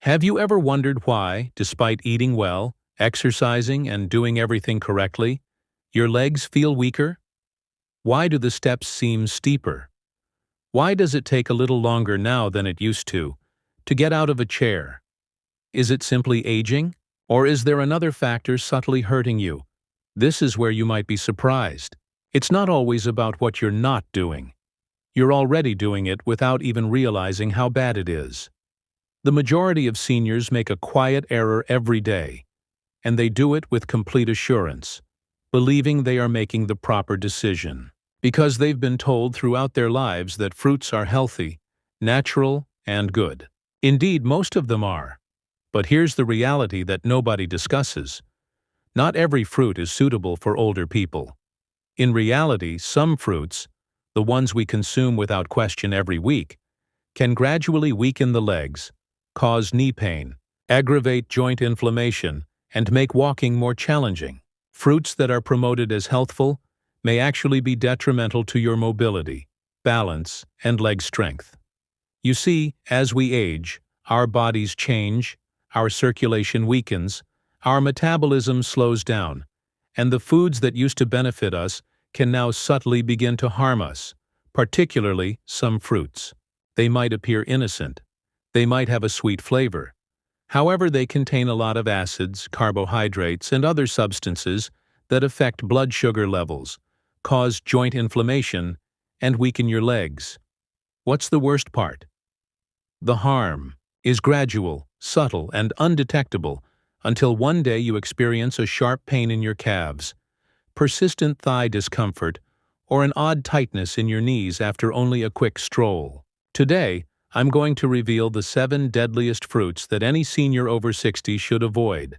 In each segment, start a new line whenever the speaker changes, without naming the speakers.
Have you ever wondered why, despite eating well, exercising, and doing everything correctly, your legs feel weaker? Why do the steps seem steeper? Why does it take a little longer now than it used to get out of a chair? Is it simply aging? Or is there another factor subtly hurting you? This is where you might be surprised. It's not always about what you're not doing. You're already doing it without even realizing how bad it is. The majority of seniors make a quiet error every day, and they do it with complete assurance, believing they are making the proper decision, because they've been told throughout their lives that fruits are healthy, natural, and good. Indeed, most of them are. But here's the reality that nobody discusses. Not every fruit is suitable for older people. In reality, some fruits, the ones we consume without question every week, can gradually weaken the legs, cause knee pain, aggravate joint inflammation, and make walking more challenging. Fruits that are promoted as healthful may actually be detrimental to your mobility, balance, and leg strength. You see, as we age, our bodies change, our circulation weakens, our metabolism slows down, and the foods that used to benefit us can now subtly begin to harm us, particularly some fruits. They might appear innocent. They might have a sweet flavor. However, they contain a lot of acids, carbohydrates, and other substances that affect blood sugar levels, cause joint inflammation, and weaken your legs. What's the worst part? The harm is gradual, subtle, and undetectable until one day you experience a sharp pain in your calves, persistent thigh discomfort, or an odd tightness in your knees after only a quick stroll. Today, I'm going to reveal the 7 deadliest fruits that any senior over 60 should avoid,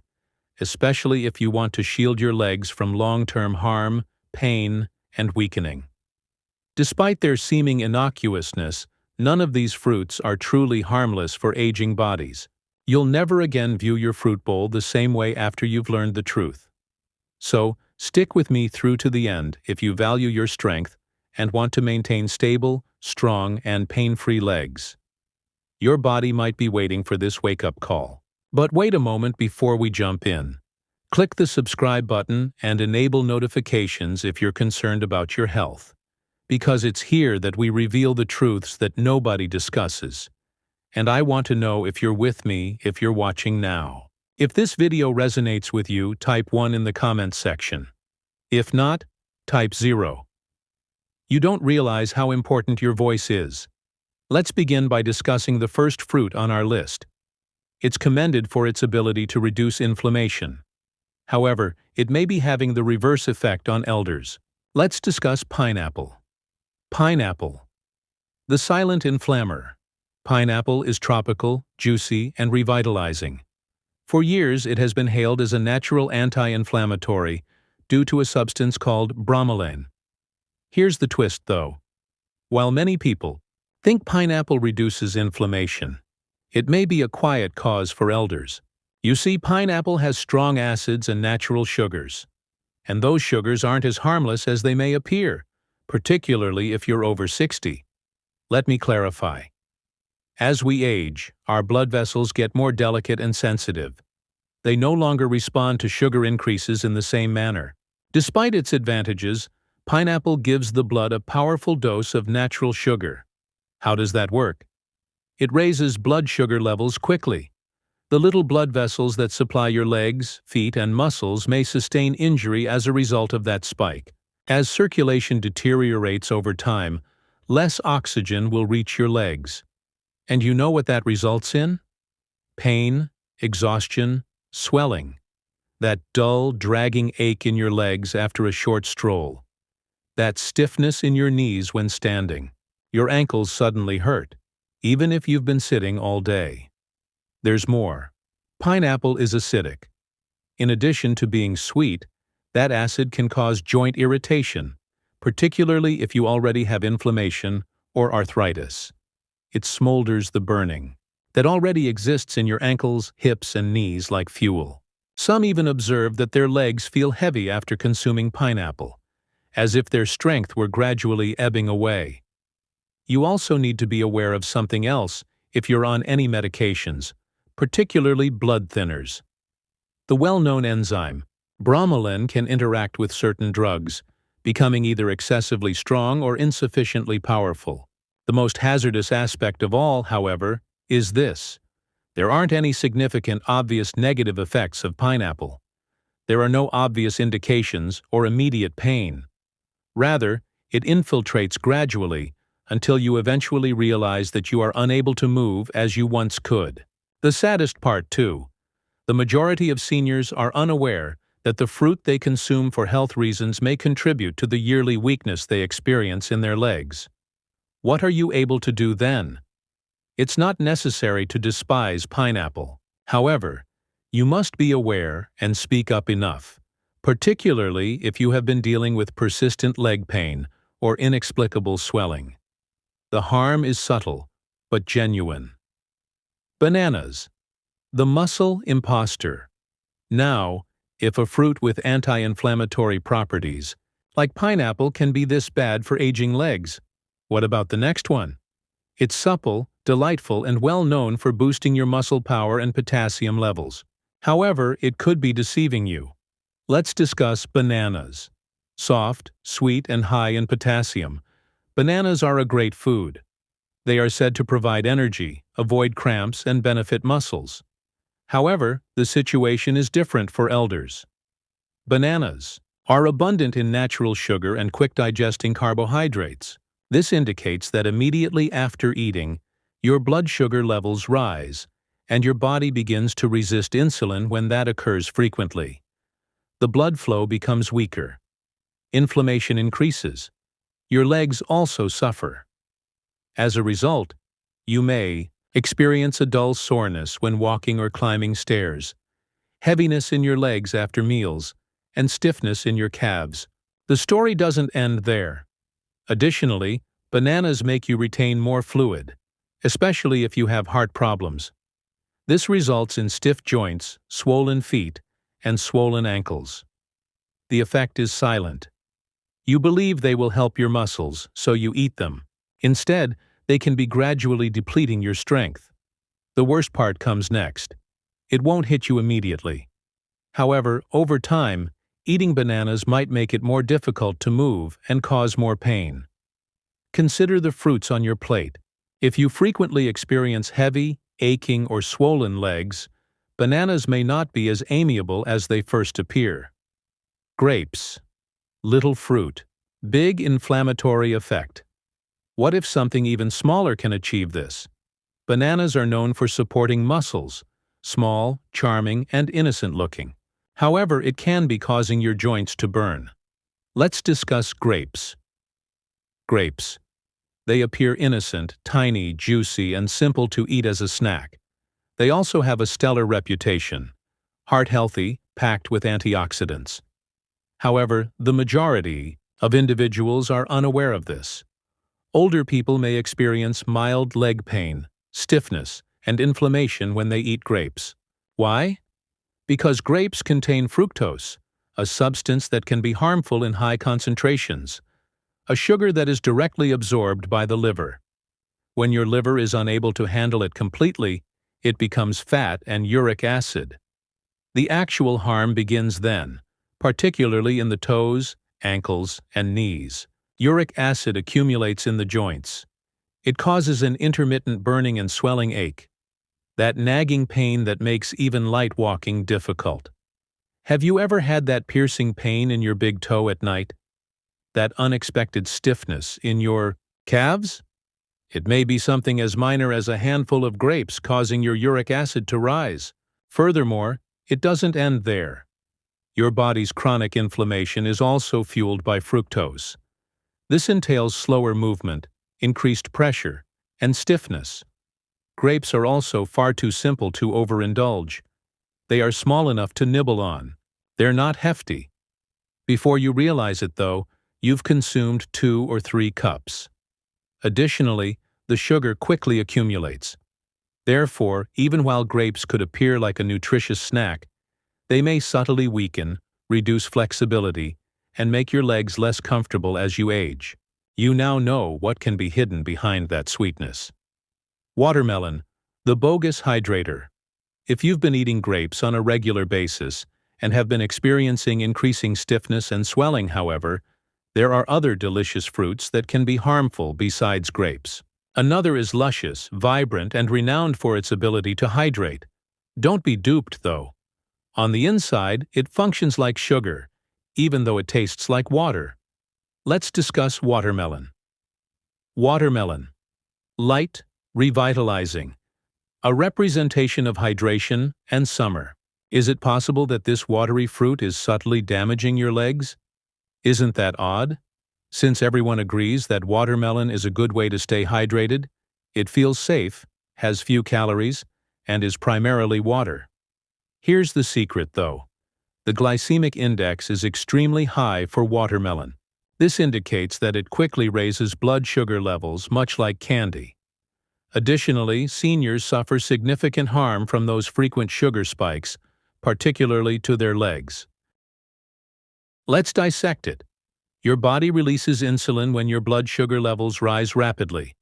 especially if you want to shield your legs from long-term harm, pain, and weakening. Despite their seeming innocuousness, none of these fruits are truly harmless for aging bodies. You'll never again view your fruit bowl the same way after you've learned the truth. So, stick with me through to the end if you value your strength and want to maintain stable, strong, and pain-free legs. Your body might be waiting for this wake-up call. But wait a moment before we jump in. Click the subscribe button and enable notifications if you're concerned about your health, because it's here that we reveal the truths that nobody discusses. And I want to know if you're with me if you're watching now. If this video resonates with you, type 1 in the comments section. If not, type 0. You don't realize how important your voice is. Let's begin by discussing the first fruit on our list. It's commended for its ability to reduce inflammation. However, it may be having the reverse effect on elders. Let's discuss pineapple. Pineapple. The silent inflammer. Pineapple is tropical, juicy, and revitalizing. For years, it has been hailed as a natural anti-inflammatory due to a substance called bromelain. Here's the twist, though. While many people think pineapple reduces inflammation, it may be a quiet cause for elders. You see, pineapple has strong acids and natural sugars, and those sugars aren't as harmless as they may appear, particularly if you're over 60. Let me clarify. As we age, our blood vessels get more delicate and sensitive. They no longer respond to sugar increases in the same manner. Despite its advantages, pineapple gives the blood a powerful dose of natural sugar. How does that work? It raises blood sugar levels quickly. The little blood vessels that supply your legs, feet, and muscles may sustain injury as a result of that spike. As circulation deteriorates over time, less oxygen will reach your legs. And you know what that results in? Pain, exhaustion, swelling. That dull, dragging ache in your legs after a short stroll. That stiffness in your knees when standing. Your ankles suddenly hurt, even if you've been sitting all day. There's more. Pineapple is acidic. In addition to being sweet, that acid can cause joint irritation, particularly if you already have inflammation or arthritis. It smolders the burning that already exists in your ankles, hips, and knees like fuel. Some even observe that their legs feel heavy after consuming pineapple, as if their strength were gradually ebbing away. You also need to be aware of something else if you're on any medications. particularly blood thinners. The well-known enzyme, bromelain, can interact with certain drugs, becoming either excessively strong or insufficiently powerful. The most hazardous aspect of all, however, is this: there aren't any significant obvious negative effects of pineapple. There are no obvious indications or immediate pain. Rather, it infiltrates gradually until you eventually realize that you are unable to move as you once could. The saddest part, too: the majority of seniors are unaware that the fruit they consume for health reasons may contribute to the yearly weakness they experience in their legs. What are you able to do then? It's not necessary to despise pineapple. However, you must be aware and speak up enough, particularly if you have been dealing with persistent leg pain or inexplicable swelling. The harm is subtle, but genuine. Bananas. The muscle imposter. Now, if a fruit with anti-inflammatory properties, like pineapple, can be this bad for aging legs, what about the next one? It's supple, delightful, and well known for boosting your muscle power and potassium levels. However, it could be deceiving you. Let's discuss bananas. Soft, sweet, and high in potassium, bananas are a great food. They are said to provide energy, avoid cramps, and benefit muscles. However, the situation is different for elders. Bananas are abundant in natural sugar and quick-digesting carbohydrates. This indicates that immediately after eating, your blood sugar levels rise, and your body begins to resist insulin. When that occurs frequently, the blood flow becomes weaker. Inflammation increases. Your legs also suffer. As a result, you may experience a dull soreness when walking or climbing stairs, heaviness in your legs after meals, and stiffness in your calves. The story doesn't end there. Additionally, bananas make you retain more fluid, especially if you have heart problems. This results in stiff joints, swollen feet, and swollen ankles. The effect is silent. You believe they will help your muscles, so you eat them. Instead, they can be gradually depleting your strength. The worst part comes next. It won't hit you immediately. However, over time, eating bananas might make it more difficult to move and cause more pain. Consider the fruits on your plate. If you frequently experience heavy, aching, or swollen legs, bananas may not be as amiable as they first appear. Grapes. Little fruit. Big inflammatory effect. What if something even smaller can achieve this? Bananas are known for supporting muscles, small, charming, and innocent-looking. However, it can be causing your joints to burn. Let's discuss grapes. Grapes. They appear innocent, tiny, juicy, and simple to eat as a snack. They also have a stellar reputation: heart-healthy, packed with antioxidants. However, the majority of individuals are unaware of this. Older people may experience mild leg pain, stiffness, and inflammation when they eat grapes. Why? Because grapes contain fructose, a substance that can be harmful in high concentrations, a sugar that is directly absorbed by the liver. When your liver is unable to handle it completely, it becomes fat and uric acid. The actual harm begins then, particularly in the toes, ankles, and knees. Uric acid accumulates in the joints. It causes an intermittent burning and swelling ache, that nagging pain that makes even light walking difficult. Have you ever had that piercing pain in your big toe at night? That unexpected stiffness in your calves? It may be something as minor as a handful of grapes causing your uric acid to rise. Furthermore, it doesn't end there. Your body's chronic inflammation is also fueled by fructose. This entails slower movement, increased pressure, and stiffness. Grapes are also far too simple to overindulge. They are small enough to nibble on. They're not hefty. Before you realize it, though, you've consumed 2 or 3 cups. Additionally, the sugar quickly accumulates. Therefore, even while grapes could appear like a nutritious snack, they may subtly weaken, reduce flexibility, and make your legs less comfortable as you age. You now know what can be hidden behind that sweetness. Watermelon, the bogus hydrator. If you've been eating grapes on a regular basis and have been experiencing increasing stiffness and swelling, however, there are other delicious fruits that can be harmful besides grapes. Another is luscious, vibrant, and renowned for its ability to hydrate. Don't be duped, though. On the inside, it functions like sugar, even though it tastes like water. Let's discuss watermelon. Watermelon. Light, revitalizing. A representation of hydration and summer. Is it possible that this watery fruit is subtly damaging your legs? Isn't that odd? Since everyone agrees that watermelon is a good way to stay hydrated, it feels safe, has few calories, and is primarily water. Here's the secret, though. The glycemic index is extremely high for watermelon. This indicates that it quickly raises blood sugar levels, much like candy. Additionally, seniors suffer significant harm from those frequent sugar spikes, particularly to their legs. Let's dissect it. Your body releases insulin when your blood sugar levels rise rapidly.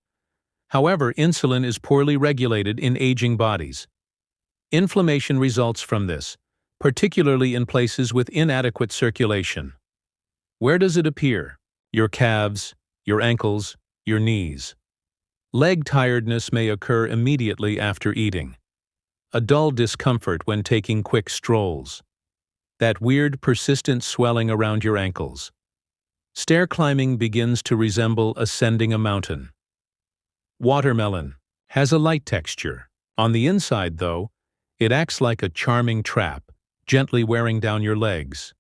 However, insulin is poorly regulated in aging bodies. Inflammation results from this, particularly in places with inadequate circulation. Where does it appear? Your calves, your ankles, your knees. Leg tiredness may occur immediately after eating. A dull discomfort when taking quick strolls. That weird, persistent swelling around your ankles. Stair climbing begins to resemble ascending a mountain. Watermelon has a light texture. On the inside, though, it acts like a charming trap, gently wearing down your legs.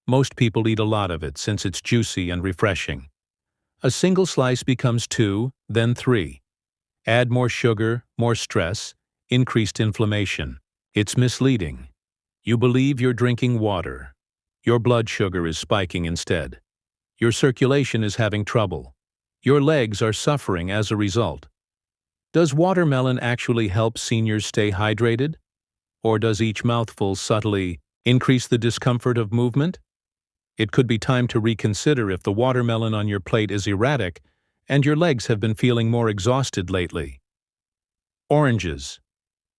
Most people eat a lot of it since it's juicy and refreshing. A single slice becomes 2, then 3. Add more sugar, more stress, increased inflammation. It's misleading. You believe you're drinking water. Your blood sugar is spiking instead. Your circulation is having trouble. Your legs are suffering as a result. Does watermelon actually help seniors stay hydrated? Or does each mouthful subtly increase the discomfort of movement? It could be time to reconsider if the watermelon on your plate is erratic and your legs have been feeling more exhausted lately. Oranges.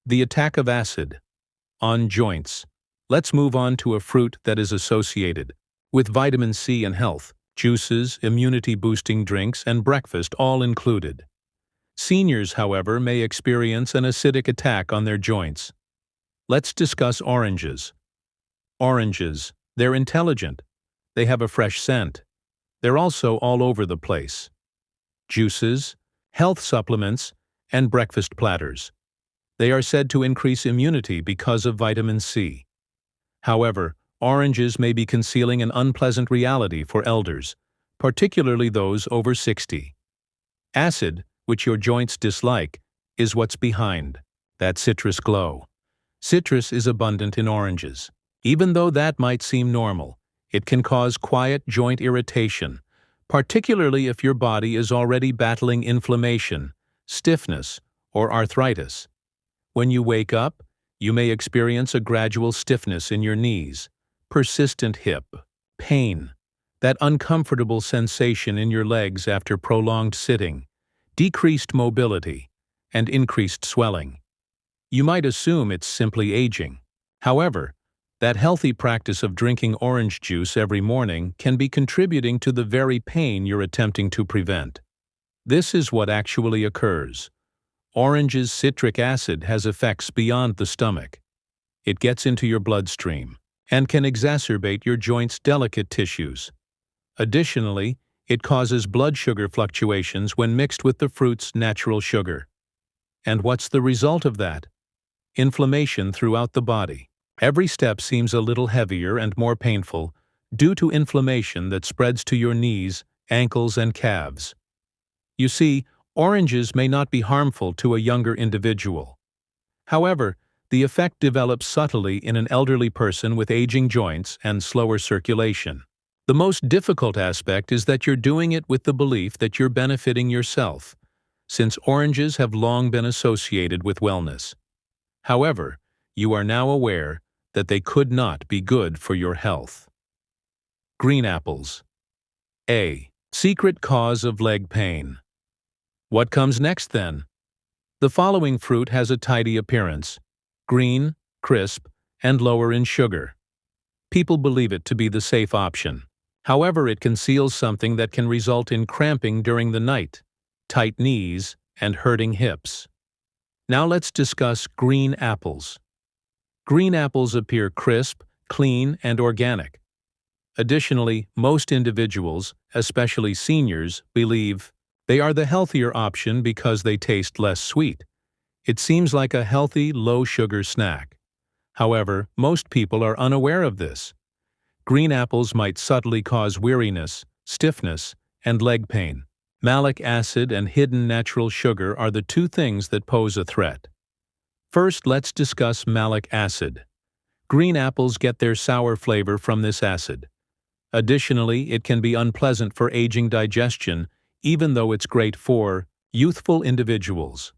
The attack of acid. On joints. Let's move on to a fruit that is associated with vitamin C and health, juices, immunity-boosting drinks, and breakfast all included. Seniors, however, may experience an acidic attack on their joints. Let's discuss oranges. Oranges. They're intelligent. They have a fresh scent. They're also all over the place. Juices, health supplements, and breakfast platters. They are said to increase immunity because of vitamin C. However, oranges may be concealing an unpleasant reality for elders, particularly those over 60. Acid, which your joints dislike, is what's behind that citrus glow. Citrus is abundant in oranges. Even though that might seem normal, it can cause quiet joint irritation, particularly if your body is already battling inflammation, stiffness, or arthritis. When you wake up, you may experience a gradual stiffness in your knees, persistent hip pain, that uncomfortable sensation in your legs after prolonged sitting, decreased mobility, and increased swelling. You might assume it's simply aging. However, that healthy practice of drinking orange juice every morning can be contributing to the very pain you're attempting to prevent. This is what actually occurs. Orange's citric acid has effects beyond the stomach. It gets into your bloodstream and can exacerbate your joints' delicate tissues. Additionally, it causes blood sugar fluctuations when mixed with the fruit's natural sugar. And what's the result of that? Inflammation throughout the body. Every step seems a little heavier and more painful due to inflammation that spreads to your knees, ankles, and calves. You see, oranges may not be harmful to a younger individual. However, the effect develops subtly in an elderly person with aging joints and slower circulation. The most difficult aspect is that you're doing it with the belief that you're benefiting yourself, since oranges have long been associated with wellness. However, you are now aware that they could not be good for your health. Green apples. A. Secret cause of leg pain. What comes next then? The following fruit has a tidy appearance. green, crisp, and lower in sugar. People believe it to be the safe option. However, it conceals something that can result in cramping during the night, tight knees, and hurting hips. Now let's discuss green apples. Green apples appear crisp, clean, and organic. Additionally, most individuals, especially seniors, believe they are the healthier option because they taste less sweet. It seems like a healthy, low-sugar snack. However, most people are unaware of this. Green apples might subtly cause weariness, stiffness, and leg pain. Malic acid and hidden natural sugar are the two things that pose a threat. First, let's discuss malic acid. Green apples get their sour flavor from this acid. Additionally, it can be unpleasant for aging digestion, even though it's great for youthful individuals.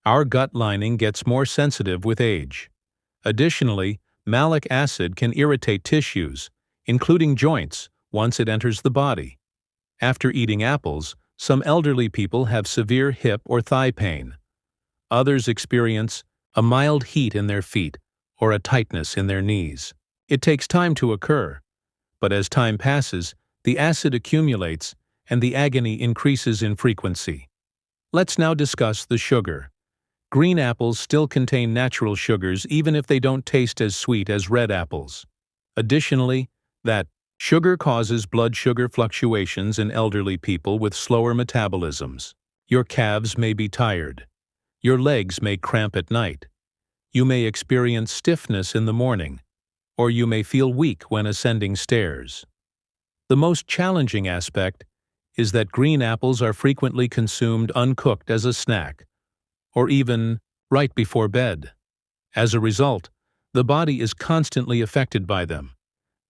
Our gut lining gets more sensitive with age. Additionally, malic acid can irritate tissues, including joints, once it enters the body. After eating apples, some elderly people have severe hip or thigh pain. Others experience a mild heat in their feet or a tightness in their knees. It takes time to occur, but as time passes, the acid accumulates and the agony increases in frequency. Let's now discuss the sugar. Green apples still contain natural sugars even if they don't taste as sweet as red apples. Additionally, that sugar causes blood sugar fluctuations in elderly people with slower metabolisms. Your calves may be tired. Your legs may cramp at night. You may experience stiffness in the morning, or you may feel weak when ascending stairs. The most challenging aspect is that green apples are frequently consumed uncooked as a snack, or even right before bed. As a result, the body is constantly affected by them.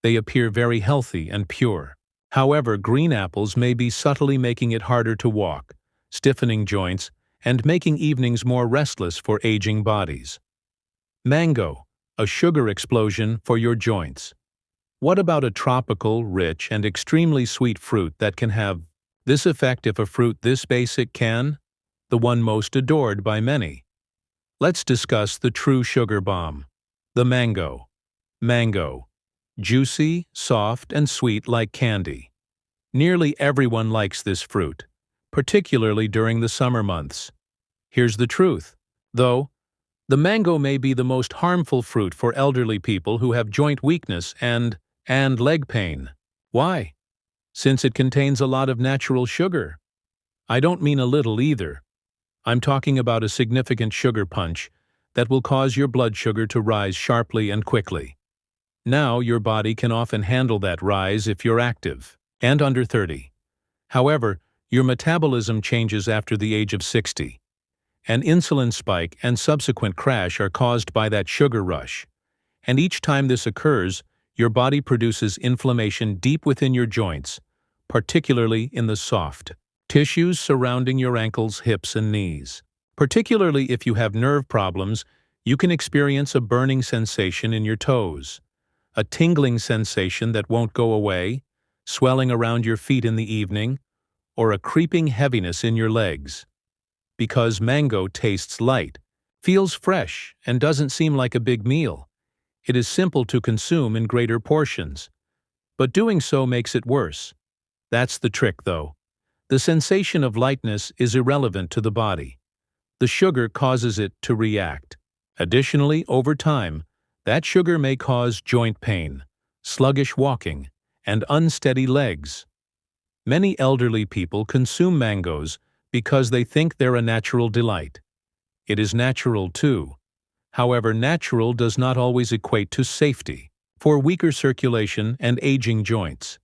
They appear very healthy and pure. However, green apples may be subtly making it harder to walk, stiffening joints, and making evenings more restless for aging bodies. Mango, a sugar explosion for your joints. What about a tropical, rich, and extremely sweet fruit that can have this effect if a fruit this basic can? The one most adored by many. Let's discuss the true sugar bomb. The mango. Mango. Juicy, soft, and sweet like candy. Nearly everyone likes this fruit, particularly during the summer months. Here's the truth, though. The mango may be the most harmful fruit for elderly people who have joint weakness and leg pain. Why? Since it contains a lot of natural sugar. I don't mean a little either. I'm talking about a significant sugar punch that will cause your blood sugar to rise sharply and quickly. Now, your body can often handle that rise if you're active and under 30. However, your metabolism changes after the age of 60. An insulin spike and subsequent crash are caused by that sugar rush. And each time this occurs, your body produces inflammation deep within your joints, particularly in the soft tissues surrounding your ankles, hips, and knees. Particularly if you have nerve problems, you can experience a burning sensation in your toes, a tingling sensation that won't go away, swelling around your feet in the evening, or a creeping heaviness in your legs. Because mango tastes light, feels fresh, and doesn't seem like a big meal, it is simple to consume in greater portions. But doing so makes it worse. That's the trick, though. The sensation of lightness is irrelevant to the body. The sugar causes it to react. Additionally, over time, that sugar may cause joint pain, sluggish walking, and unsteady legs. Many elderly people consume mangoes because they think they're a natural delight. It is natural too. However, natural does not always equate to safety for weaker circulation and aging joints.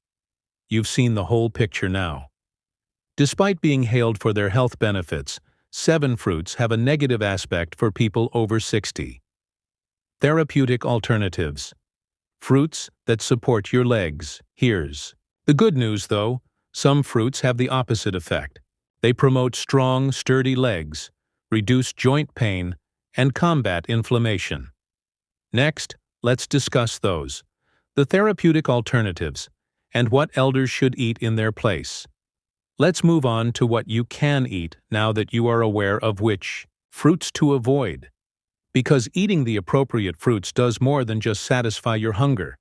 You've seen the whole picture now. Despite being hailed for their health benefits, 7 fruits have a negative aspect for people over 60. Therapeutic alternatives. Fruits that support your legs. Here's the good news, though. Some fruits have the opposite effect. They promote strong, sturdy legs, reduce joint pain, and combat inflammation. Next, let's discuss those. The therapeutic alternatives, and what elders should eat in their place. Let's move on to what you can eat now that you are aware of which fruits to avoid. Because eating the appropriate fruits does more than just satisfy your hunger.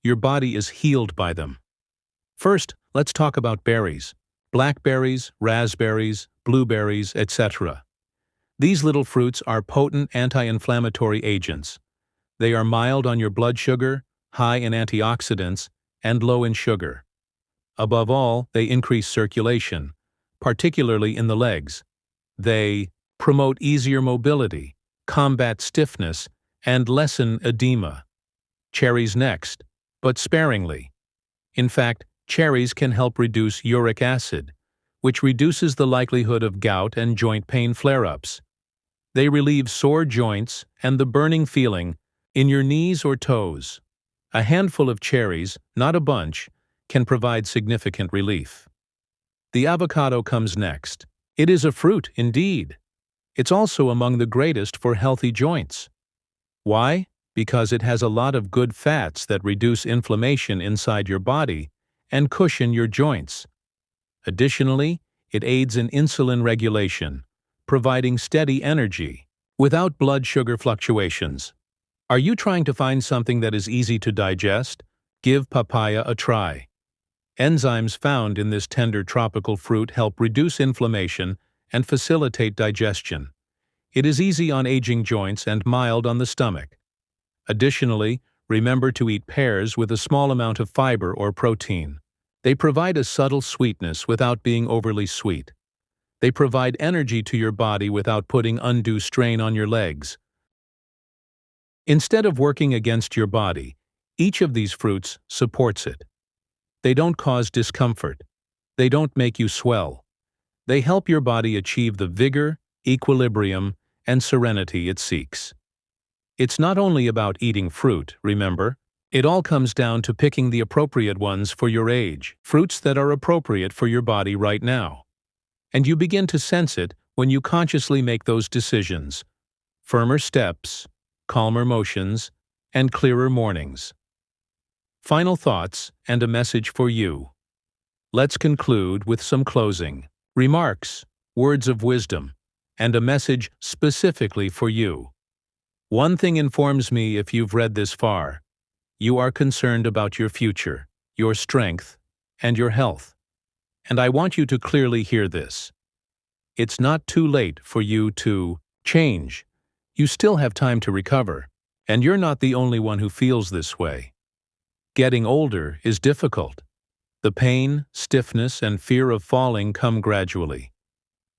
Your body is healed by them. First, let's talk about berries. Blackberries, raspberries, blueberries, etc. These little fruits are potent anti-inflammatory agents. They are mild on your blood sugar, high in antioxidants, and low in sugar. Above all, they increase circulation, particularly in the legs. They promote easier mobility, combat stiffness, and lessen edema. Cherries next, but sparingly. In fact, cherries can help reduce uric acid, which reduces the likelihood of gout and joint pain flare-ups. They relieve sore joints and the burning feeling in your knees or toes. A handful of cherries, not a bunch, can provide significant relief. The avocado comes next. It is a fruit, indeed. It's also among the greatest for healthy joints. Why? Because it has a lot of good fats that reduce inflammation inside your body and cushion your joints. Additionally, it aids in insulin regulation, providing steady energy without blood sugar fluctuations. Are you trying to find something that is easy to digest? Give papaya a try. Enzymes found in this tender tropical fruit help reduce inflammation and facilitate digestion. It is easy on aging joints and mild on the stomach. Additionally, remember to eat pears with a small amount of fiber or protein. They provide a subtle sweetness without being overly sweet. They provide energy to your body without putting undue strain on your legs. Instead of working against your body, each of these fruits supports it. They don't cause discomfort. They don't make you swell. They help your body achieve the vigor, equilibrium, and serenity it seeks. It's not only about eating fruit, remember. It all comes down to picking the appropriate ones for your age, fruits that are appropriate for your body right now. And you begin to sense it when you consciously make those decisions. Firmer steps, calmer motions, and clearer mornings. Final thoughts and a message for you. Let's conclude with some closing remarks, words of wisdom, and a message specifically for you. One thing informs me if you've read this far. You are concerned about your future, your strength, and your health. And I want you to clearly hear this. It's not too late for you to change. You still have time to recover, and you're not the only one who feels this way. Getting older is difficult. The pain, stiffness, and fear of falling come gradually.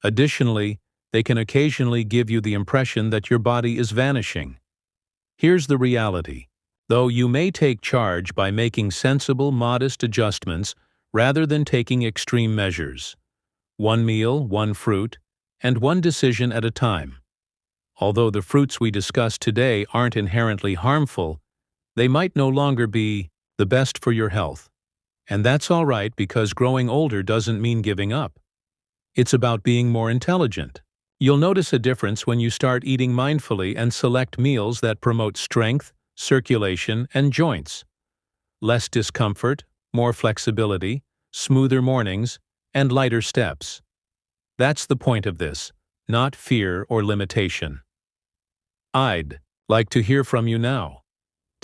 Additionally, they can occasionally give you the impression that your body is vanishing. Here's the reality. Though you may take charge by making sensible, modest adjustments rather than taking extreme measures. One meal, one fruit, and one decision at a time. Although the fruits we discussed today aren't inherently harmful, they might no longer be the best for your health. And that's all right, because growing older doesn't mean giving up. It's about being more intelligent. You'll notice a difference when you start eating mindfully and select meals that promote strength, circulation, and joints. Less discomfort, more flexibility, smoother mornings, and lighter steps. That's the point of this, not fear or limitation. I'd like to hear from you now.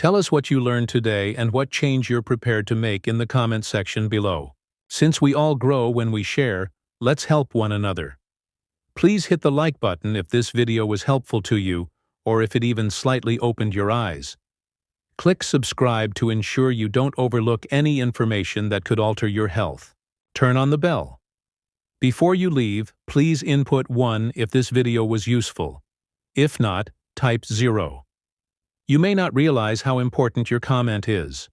Tell us what you learned today and what change you're prepared to make in the comment section below. Since we all grow when we share, let's help one another. Please hit the like button if this video was helpful to you, or if it even slightly opened your eyes. Click subscribe to ensure you don't overlook any information that could alter your health. Turn on the bell. Before you leave, please input 1 if this video was useful. If not, type 0. You may not realize how important your comment is.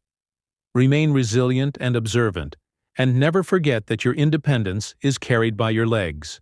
Remain resilient and observant, and never forget that your independence is carried by your legs.